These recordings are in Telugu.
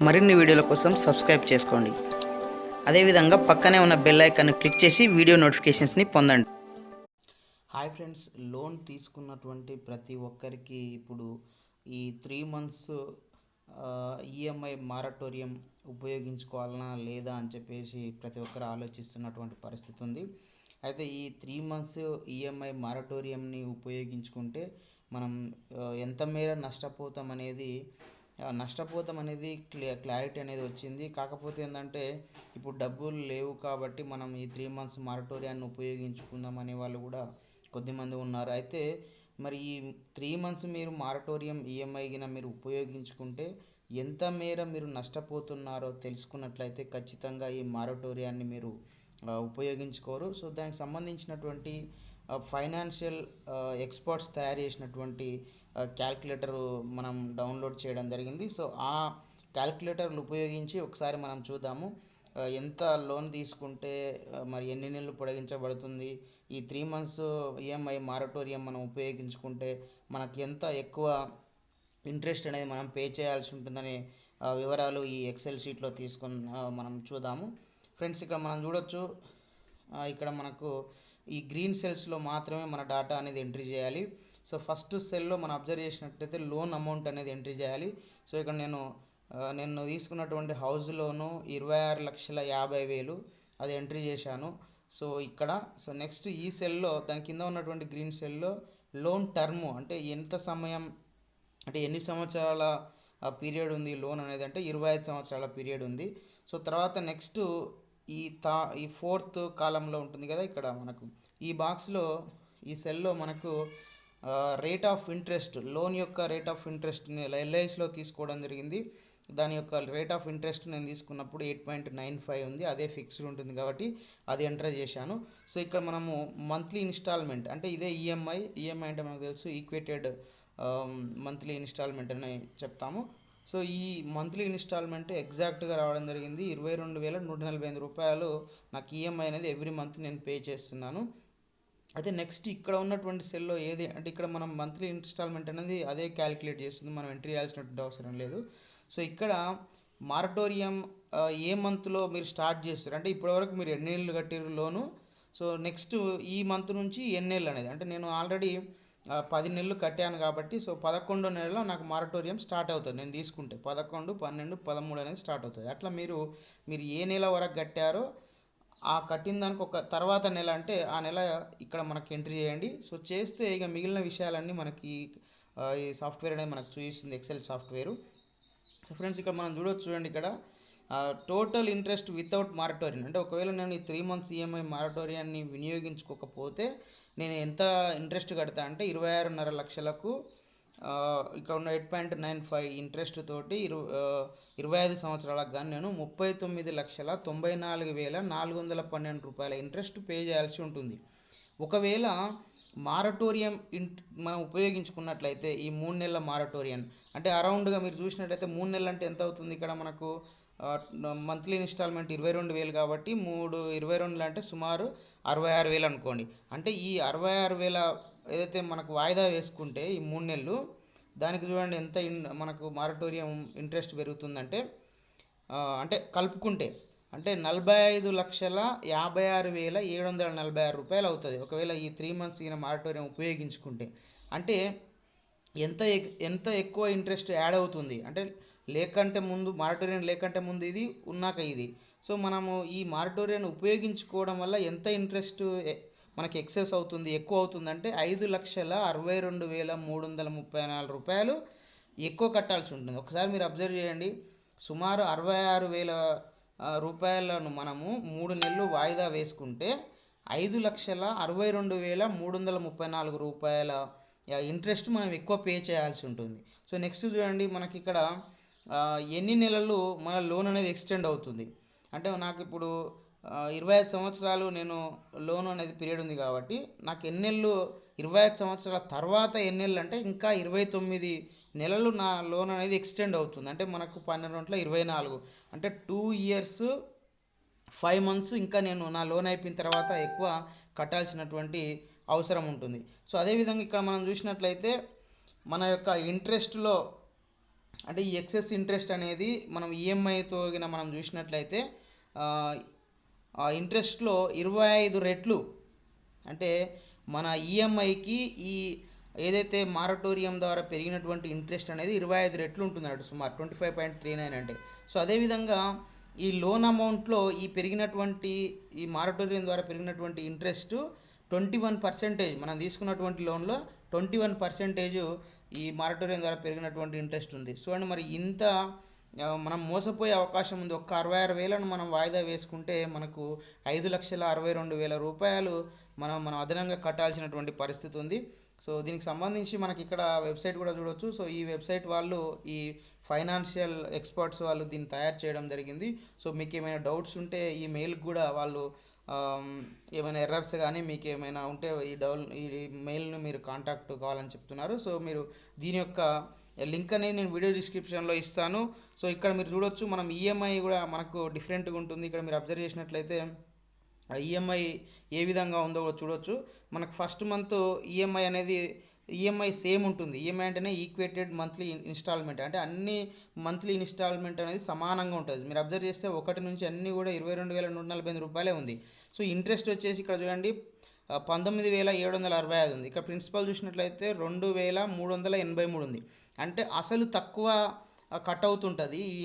మరిన్ని వీడియోల కోసం సబ్స్క్రైబ్ చేసుకోండి. అదేవిధంగా పక్కనే ఉన్న బెల్ ఐకాన్ని క్లిక్ చేసి వీడియో నోటిఫికేషన్స్ని పొందండి. హాయ్ ఫ్రెండ్స్, లోన్ తీసుకున్నటువంటి ప్రతి ఒక్కరికి ఇప్పుడు ఈ 3 months ఈఎంఐ మారటోరియం ఉపయోగించుకోవాలనా లేదా అని చెప్పేసి ప్రతి ఒక్కరు ఆలోచిస్తున్నటువంటి పరిస్థితి ఉంది. అయితే ఈ 3 months ఈఎంఐ మారటోరియంని ఉపయోగించుకుంటే మనం ఎంత మేర నష్టపోతాం అనేది క్లారిటీ అనేది వచ్చింది. కాకపోతే ఏంటంటే ఇప్పుడు డబ్బులు లేవు కాబట్టి మనం ఈ 3 months మారటోరియాన్ని ఉపయోగించుకుందాం అనే వాళ్ళు కూడా కొద్దిమంది ఉన్నారు. అయితే మరి ఈ 3 months మీరు మారటోరియం ఈఎంఐ గిన మీరు ఉపయోగించుకుంటే ఎంత మేర మీరు నష్టపోతున్నారో తెలుసుకున్నట్లయితే ఖచ్చితంగా ఈ మారటోరియాన్ని మీరు ఉపయోగించుకోరు. సో దానికి సంబంధించినటువంటి ఫైనాన్షియల్ ఎక్స్పర్ట్స్ తయారు చేసినటువంటి క్యాల్కులేటర్ మనం డౌన్లోడ్ చేయడం జరిగింది. సో ఆ క్యాల్కులేటర్లు ఉపయోగించి ఒకసారి మనం చూద్దాము ఎంత లోన్ తీసుకుంటే మరి ఎన్ని నెలలు పొడిగించబడుతుంది, ఈ 3 months ఈఎంఐ మారటోరియం మనం ఉపయోగించుకుంటే మనకి ఎంత ఎక్కువ ఇంట్రెస్ట్ అనేది మనం పే చేయాల్సి ఉంటుందనే వివరాలు ఈ ఎక్సెల్ షీట్లో తీసుకొని మనం చూద్దాము. ఫ్రెండ్స్, ఇక్కడ మనం చూడొచ్చు, ఇక్కడ మనకు ఈ గ్రీన్ సెల్స్లో మాత్రమే మన డేటా అనేది ఎంట్రీ చేయాలి. సో ఫస్ట్ సెల్లో మనం అబ్జర్వ్ చేసినట్లయితే లోన్ అమౌంట్ అనేది ఎంట్రీ చేయాలి. సో ఇక్కడ నేను తీసుకున్నటువంటి హౌస్ లోను 26,50,000 అది ఎంట్రీ చేశాను. సో ఇక్కడ నెక్స్ట్ ఈ సెల్లో దాని కింద ఉన్నటువంటి గ్రీన్ సెల్లో లోన్ టర్మ్ అంటే ఎంత సమయం అంటే ఎన్ని సంవత్సరాల పీరియడ్ ఉంది లోన్ అనేది అంటే 25 సంవత్సరాల పీరియడ్ ఉంది. సో తర్వాత నెక్స్ట్ ఈ ఫోర్త్ కాలంలో ఉంటుంది కదా, ఇక్కడ మనకు ఈ బాక్స్లో ఈ సెల్లో మనకు రేట్ ఆఫ్ ఇంట్రెస్ట్, లోన్ యొక్క రేట్ ఆఫ్ ఇంట్రెస్ట్ని ఎల్ఐసిలో తీసుకోవడం జరిగింది. దాని యొక్క రేట్ ఆఫ్ ఇంట్రెస్ట్ నేను తీసుకున్నప్పుడు 8.95 ఉంది, అదే ఫిక్స్డ్ ఉంటుంది కాబట్టి అది ఎంటర్ చేశాను. సో ఇక్కడ మనము మంత్లీ ఇన్స్టాల్మెంట్ అంటే ఇదే ఈఎంఐ అంటే మనకు తెలుసు ఈక్వేటెడ్ మంత్లీ ఇన్స్టాల్మెంట్ అని చెప్తాము. సో ఈ మంత్లీ ఇన్స్టాల్మెంట్ ఎగ్జాక్ట్గా రావడం జరిగింది 22,148 రూపాయలు నాకు ఈఎంఐ అనేది ఎవ్రీ మంత్ నేను పే చేస్తున్నాను. అయితే నెక్స్ట్ ఇక్కడ ఉన్నటువంటి సెల్లో ఏది అంటే ఇక్కడ మనం మంత్లీ ఇన్స్టాల్మెంట్ అనేది అదే క్యాలిక్యులేట్ చేస్తుంది, మనం ఎంట్రీ చేయాల్సినటువంటి అవసరం లేదు. సో ఇక్కడ మారటోరియం ఏ మంత్లో మీరు స్టార్ట్ చేస్తారు అంటే ఇప్పటివరకు మీరు ఎన్ని నెలలు కట్టిరు లోను, సో నెక్స్ట్ ఈ మంత్ నుంచి ఎన్ని నెలలు అనేది అంటే నేను ఆల్రెడీ 10 నెలలు కట్టాను కాబట్టి సో 11వ నెలలో నాకు మారటోరియం స్టార్ట్ అవుతుంది. నేను తీసుకుంటే 11, 12, 13 అనేది స్టార్ట్ అవుతుంది. అట్లా మీరు ఏ నెల వరకు కట్టారో ఆ కట్టిన దానికి ఒక తర్వాత నెల అంటే ఆ నెల ఇక్కడ మనకి ఎంట్రీ చేయండి. సో చేస్తే ఇక మిగిలిన విషయాలన్నీ మనకి ఈ సాఫ్ట్వేర్ అనేది మనకు చూపిస్తుంది, ఎక్సెల్ సాఫ్ట్వేరు. సో ఫ్రెండ్స్, ఇక్కడ మనం చూడండి, ఇక్కడ టోటల్ ఇంట్రెస్ట్ వితౌట్ మారటోరియం అంటే ఒకవేళ నేను ఈ 3 months ఈఎంఐ మారటోరియాన్ని వినియోగించుకోకపోతే నేను ఎంత ఇంట్రెస్ట్ కడతా అంటే 26.5 లక్షలకు ఇక్కడ ఉన్న 8.95 ఇంట్రెస్ట్ తోటి 25 సంవత్సరాలకు కానీ నేను 39,94,412 రూపాయల ఇంట్రెస్ట్ పే చేయాల్సి ఉంటుంది. ఒకవేళ మారటోరియం మనం ఉపయోగించుకున్నట్లయితే ఈ 3 నెలల మారటోరియం అంటే అరౌండ్గా మీరు చూసినట్లయితే 3 నెలలు అంటే ఎంత అవుతుంది, ఇక్కడ మనకు మంత్లీ ఇన్స్టాల్మెంట్ 22,000 కాబట్టి 22 అంటే సుమారు 66,000 అనుకోండి. అంటే ఈ 66,000 ఏదైతే మనకు వాయిదా వేసుకుంటే ఈ 3 నెలలు దానికి చూడండి ఎంత మనకు మారటోరియం ఇంట్రెస్ట్ పెరుగుతుందంటే అంటే కలుపుకుంటే అంటే 45,56,746 రూపాయలు అవుతుంది ఒకవేళ ఈ 3 months ఈయన మారటోరియం ఉపయోగించుకుంటే. అంటే ఎంత ఎక్కువ ఇంట్రెస్ట్ యాడ్ అవుతుంది అంటే మారటోరియం లేకంటే ముందు ఇది ఉన్నాక ఇది. సో మనము ఈ మారటోరియం ఉపయోగించుకోవడం వల్ల ఎంత ఇంట్రెస్ట్ మనకి ఎక్సెస్ అవుతుంది, ఎక్కువ అవుతుంది అంటే 5,62,334 రూపాయలు ఎక్కువ కట్టాల్సి ఉంటుంది. ఒకసారి మీరు అబ్జర్వ్ చేయండి, సుమారు 66,000 రూపాయలను మనము 3 నెలలు వాయిదా వేసుకుంటే 5,62,334 రూపాయల ఇంట్రెస్ట్ మనం ఎక్కువ పే చేయాల్సి ఉంటుంది. సో నెక్స్ట్ చూడండి, మనకి ఇక్కడ ఎన్ని నెలలు మన లోన్ అనేది ఎక్స్టెండ్ అవుతుంది అంటే నాకు ఇప్పుడు 25 సంవత్సరాలు నేను లోన్ అనేది పీరియడ్ ఉంది కాబట్టి నాకు ఎన్ని నెలలు 25 సంవత్సరాల తర్వాత ఎన్ని నెలలు అంటే ఇంకా 29 నెలలు నా లోన్ అనేది ఎక్స్టెండ్ అవుతుంది. అంటే మనకు 12 అంటే 2 years 5 months ఇంకా నేను నా లోన్ అయిపోయిన తర్వాత ఎక్కువ కట్టాల్సినటువంటి అవసరం ఉంటుంది. సో అదేవిధంగా ఇక్కడ మనం చూసినట్లయితే మన యొక్క ఇంట్రెస్ట్లో అంటే ఈ ఎక్సెస్ ఇంట్రెస్ట్ అనేది మనం ఈఎంఐతో మనం చూసినట్లయితే ఆ ఇంట్రెస్ట్లో 25 రెట్లు, అంటే మన ఈఎంఐకి ఈ ఏదైతే మారటోరియం ద్వారా పెరిగినటువంటి ఇంట్రెస్ట్ అనేది 25 రెట్లు ఉంటుంది సుమారు 25.39 అంటే. సో అదేవిధంగా ఈ లోన్ అమౌంట్లో ఈ పెరిగినటువంటి ఈ మారటోరియం ద్వారా పెరిగినటువంటి ఇంట్రెస్ట్ 21%, మనం తీసుకున్నటువంటి లోన్లో 21% ఈ మారటోరియం ద్వారా పెరిగినటువంటి ఇంట్రెస్ట్ ఉంది. చూడండి మరి ఇంత మనం మోసపోయే అవకాశం ఉంది. ఒక్క 66,000ను మనం వాయిదా వేసుకుంటే మనకు 5,62,000 రూపాయలు మనం అదనంగా కట్టాల్సినటువంటి పరిస్థితి ఉంది. సో దీనికి సంబంధించి మనకి ఇక్కడ వెబ్సైట్ కూడా చూడొచ్చు. సో ఈ వెబ్సైట్ వాళ్ళు ఈ ఫైనాన్షియల్ ఎక్స్పర్ట్స్ వాళ్ళు దీన్ని తయారు చేయడం జరిగింది. సో మీకు ఏమైనా డౌట్స్ ఉంటే ఈ మెయిల్కి కూడా వాళ్ళు ఏమైనా ఎర్రర్స్ కానీ మీకు ఏమైనా ఉంటే ఈ మెయిల్ను మీరు కాంటాక్ట్ కావాలని చెప్తున్నారు. సో మీరు దీని యొక్క లింక్ అనేది నేను వీడియో డిస్క్రిప్షన్లో ఇస్తాను. సో ఇక్కడ మీరు చూడొచ్చు, మనం ఈఎంఐ కూడా మనకు డిఫరెంట్గా ఉంటుంది. ఇక్కడ మీరు అబ్జర్వ్ చేసినట్లయితే ఈఎంఐ ఏ విధంగా ఉందో కూడా చూడొచ్చు. మనకు ఫస్ట్ మంత్ ఈఎంఐ అనేది సేమ్ ఉంటుంది. ఈఎంఐ అంటేనే ఈక్వేటెడ్ మంత్లీ ఇన్స్టాల్మెంట్, అంటే అన్ని మంత్లీ ఇన్స్టాల్మెంట్ అనేది సమానంగా ఉంటుంది. మీరు అబ్జర్వ్ చేస్తే 1 నుంచి అన్నీ కూడా 22,145 రూపాయలే ఉంది. సో ఇంట్రెస్ట్ వచ్చేసి ఇక్కడ చూడండి 19,765 ఉంది. ఇక్కడ ప్రిన్సిపల్ చూసినట్లయితే 2,383 ఉంది. అంటే అసలు తక్కువ కట్ అవుతుంటుంది ఈ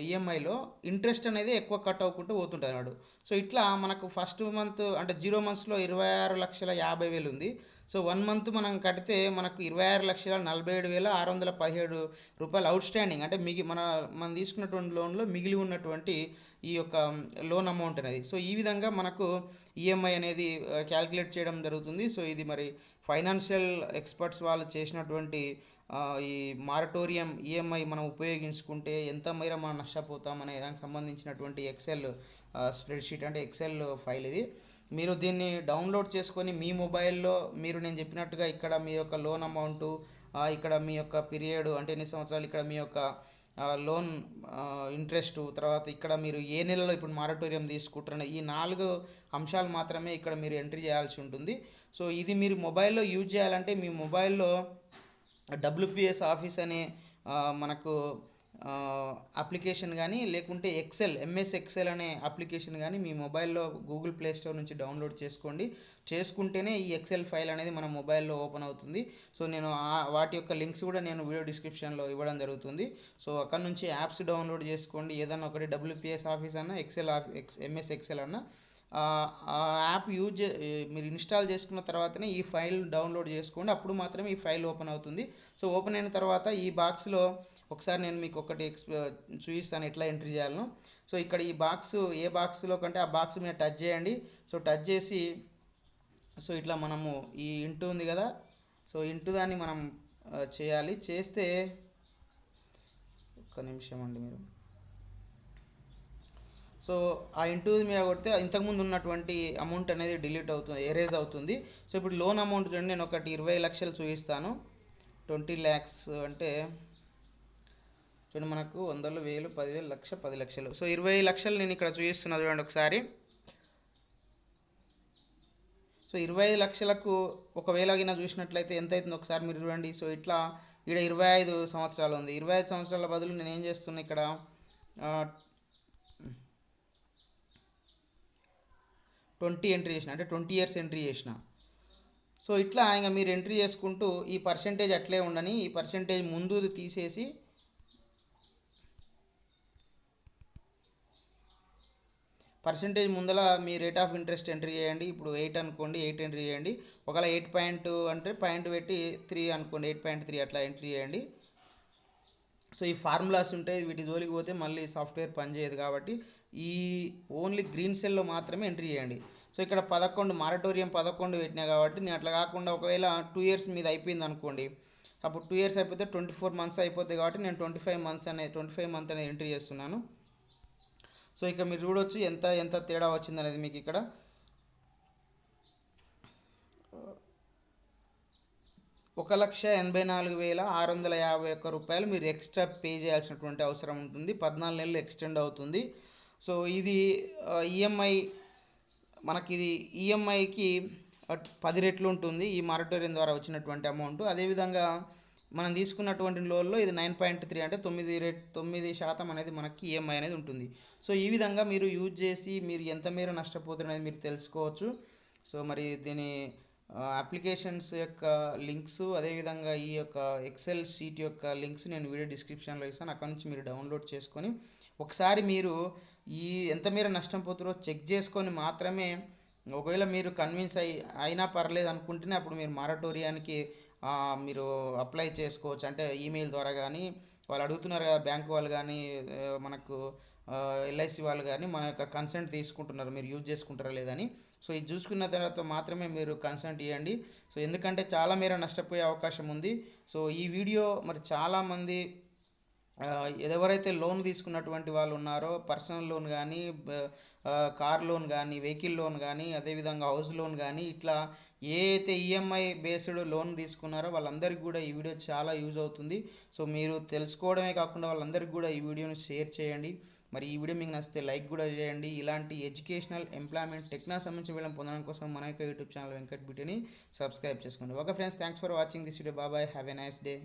ఈఎంఐలో, ఇంట్రెస్ట్ అనేది ఎక్కువ కట్ అవ్వకుంటూ పోతుంటుంది అన్నాడు. సో ఇట్లా మనకు ఫస్ట్ మంత్ అంటే 0 మంత్స్లో 26,50,000 ఉంది. సో 1 మంత్ మనం కడితే మనకు 26,47,617 రూపాయలు అవుట్ స్టాండింగ్, అంటే మనం తీసుకున్నటువంటి లోన్లో మిగిలి ఉన్నటువంటి ఈ యొక్క లోన్ అమౌంట్ అనేది. సో ఈ విధంగా మనకు ఈఎంఐ అనేది క్యాలిక్యులేట్ చేయడం జరుగుతుంది. సో ఇది మరి ఫైనాన్షియల్ ఎక్స్పర్ట్స్ వాళ్ళు చేసినటువంటి ఈ మారటోరియం ఈఎంఐ మనం ఉపయోగించుకుంటే ఎంత మేర మనం నష్టపోతాం అనే దానికి సంబంధించినటువంటి ఎక్సెల్ స్ప్రెడ్షీట్, అంటే ఎక్సెల్ ఫైల్ ఇది. మీరు దీన్ని డౌన్లోడ్ చేసుకొని మీ మొబైల్లో మీరు నేను చెప్పినట్టుగా ఇక్కడ మీ యొక్క లోన్ అమౌంట్, ఇక్కడ మీ యొక్క పీరియడ్ అంటే ఎన్ని సంవత్సరాలు, ఇక్కడ మీ యొక్క లోన్ ఇంట్రెస్ట్, తర్వాత ఇక్కడ మీరు ఏ నెలలో ఇప్పుడు మారటోరియం తీసుకుంటున్న ఈ 4 అంశాలు మాత్రమే ఇక్కడ మీరు ఎంట్రీ చేయాల్సి ఉంటుంది. సో ఇది మీరు మొబైల్లో యూజ్ చేయాలంటే మీ మొబైల్లో WPS ఆఫీస్ అనే మనకు అప్లికేషన్ కానీ, లేకుంటే MS ఎక్సెల్ అనే అప్లికేషన్ కానీ మీ మొబైల్లో గూగుల్ ప్లే స్టోర్ నుంచి డౌన్లోడ్ చేసుకుంటేనే ఈ ఎక్సెల్ ఫైల్ అనేది మన మొబైల్లో ఓపెన్ అవుతుంది. సో నేను వాటి యొక్క లింక్స్ కూడా నేను వీడియో డిస్క్రిప్షన్లో ఇవ్వడం జరుగుతుంది. సో అక్కడ నుంచి యాప్స్ డౌన్లోడ్ చేసుకోండి. ఏదన్నా ఒకటి WPS ఆఫీస్ అన్న MS ఎక్సెల్ అన్న ఆ యాప్ మీరు ఇన్స్టాల్ చేసుకున్న తర్వాతనే ఈ ఫైల్ డౌన్లోడ్ చేసుకోండి. అప్పుడు మాత్రమే ఈ ఫైల్ ఓపెన్ అవుతుంది. సో ఓపెన్ అయిన తర్వాత ఈ బాక్స్లో ఒకసారి నేను మీకు ఒకటి చూపిస్తాను ఎట్లా ఎంట్రీ చేయాలను. సో ఇక్కడ ఈ బాక్స్ ఏ బాక్స్లో కంటే ఆ బాక్స్ మీద టచ్ చేయండి. సో టచ్ చేసి సో ఇట్లా మనము ఈ ఇంటూ ఉంది కదా, సో ఇంటూ దాన్ని మనం చేయాలి. చేస్తే ఒక్క నిమిషం అండి మీరు. సో ఆ ఇంటూ మీద కొడితే ఇంతకుముందు ఉన్నటువంటి అమౌంట్ అనేది ఎరేజ్ అవుతుంది. సో ఇప్పుడు లోన్ అమౌంట్ చూడండి, నేను ఒకటి 20 లక్షలు చూపిస్తాను. 20 lakhs అంటే చూడండి మనకు 100,000, 10,000, 1,00,000, 10 లక్షలు. సో 20 లక్షలు నేను ఇక్కడ చూపిస్తున్నా చూడండి ఒకసారి. సో 25 లక్షలకు ఒకవేళ గిన చూసినట్లయితే ఎంత అవుతుంది ఒకసారి మీరు చూడండి. సో ఇట్లా ఇక్కడ 25 సంవత్సరాలు ఉంది. 25 సంవత్సరాల బదులు నేను ఏం చేస్తున్నా ఇక్కడ 20 ఎంట్రీ చేసిన, అంటే 20 years ఎంట్రీ చేసిన. సో ఇట్లా ఇంకా మీరు ఎంట్రీ చేసుకుంటూ ఈ పర్సెంటేజ్ అట్లే ఉండని, ఈ పర్సెంటేజ్ ముందు తీసేసి పర్సెంటేజ్ ముందల మీ రేట్ ఆఫ్ ఇంట్రెస్ట్ ఎంట్రీ చేయండి. ఇప్పుడు 8 అనుకోండి, 8 ఎంట్రీ చేయండి. ఒకవేళ 8 అంటే పాయింట్ పెట్టి 3 అనుకోండి, 8.3 అట్లా ఎంట్రీ చేయండి. సో ఈ ఫార్ములాస్ ఉంటాయి, వీటి జోలికి పోతే మళ్ళీ సాఫ్ట్వేర్ పనిచేయదు కాబట్టి ఈ ఓన్లీ గ్రీన్ సెల్లో మాత్రమే ఎంట్రీ చేయండి. సో ఇక్కడ 11 మారటోరియం 11 పెట్టినా కాబట్టి నేను అట్లా కాకుండా ఒకవేళ 2 years మీద అయిపోయింది అనుకోండి, అప్పుడు 2 years అయిపోతే 24 months అయిపోతాయి కాబట్టి నేను 25 months అనేది ఎంట్రీ చేస్తున్నాను. సో ఇక మీరు చూడొచ్చు ఎంత తేడా వచ్చింది అనేది మీకు ఇక్కడ. 1,84,651 రూపాయలు మీరు ఎక్స్ట్రా పే చేయాల్సినటువంటి అవసరం ఉంటుంది. 14 నెలలు ఎక్స్టెండ్ అవుతుంది. సో ఇది ఈఎంఐ మనకి ఇది ఈఎంఐకి 10 రెట్లు ఉంటుంది ఈ మారటోరియం ద్వారా వచ్చినటువంటి అమౌంట్. అదేవిధంగా మనం తీసుకున్నటువంటి లోన్లో ఇది 9.3 అంటే 9% అనేది మనకి ఈఎంఐ అనేది ఉంటుంది. సో ఈ విధంగా మీరు యూజ్ చేసి మీరు ఎంత మేర నష్టపోతున్నది మీరు తెలుసుకోవచ్చు. సో మరి దీని అప్లికేషన్స్ యొక్క లింక్స్, అదేవిధంగా ఈ యొక్క ఎక్సెల్ షీట్ యొక్క లింక్స్ నేను వీడియో డిస్క్రిప్షన్లో ఇస్తాను. అక్కడ నుంచి మీరు డౌన్లోడ్ చేసుకొని ఒకసారి మీరు ఈ ఎంత మేర నష్టం పోతారో చెక్ చేసుకొని మాత్రమే, ఒకవేళ మీరు కన్విన్స్ అయినా పర్లేదు అనుకుంటేనే అప్పుడు మీరు మారటోరియానికి మీరు అప్లై చేసుకోవచ్చు. అంటే ఈమెయిల్ ద్వారా కానీ, వాళ్ళు అడుగుతున్నారు కదా బ్యాంక్ వాళ్ళు కానీ, మనకు ఎల్ఐసి వాళ్ళు కానీ మన యొక్క కన్సెంట్ తీసుకుంటున్నారు మీరు యూజ్ చేసుకుంటారా లేదని. సో ఇది చూసుకున్న తర్వాత మాత్రమే మీరు కన్సెంట్ ఇవ్వండి. సో ఎందుకంటే చాలా మేర నష్టపోయే అవకాశం ఉంది. సో ఈ వీడియో మరి చాలామంది ఎవరైతే లోన్ తీసుకున్నటువంటి వాళ్ళు ఉన్నారో, పర్సనల్ లోన్ కానీ, కార్ లోన్ కానీ, వెహికల్ లోన్ కానీ, అదేవిధంగా హౌస్ లోన్ కానీ, ఇట్లా ఏ అయితే ఈఎంఐ బేస్డ్ లోన్ తీసుకున్నారో వాళ్ళందరికీ కూడా ఈ వీడియో చాలా యూజ్ అవుతుంది. సో మీరు తెలుసుకోవడమే కాకుండా వాళ్ళందరికీ కూడా ఈ వీడియోని షేర్ చేయండి. మరి ఈ వీడియో మీకు నచ్చితే లైక్ కూడా చేయండి. ఇలాంటి ఎడ్యుకేషనల్, ఎంప్లాయ్మెంట్, టెక్నాలజీ సంబంధించిన వీడియో పొందడం కోసం మన యొక్క యూట్యూబ్ ఛానల్ వెంకట్ బిటిని సబ్స్క్రైబ్ చేసుకోండి. Okay friends, thanks for watching this video. Bye, have a nice day.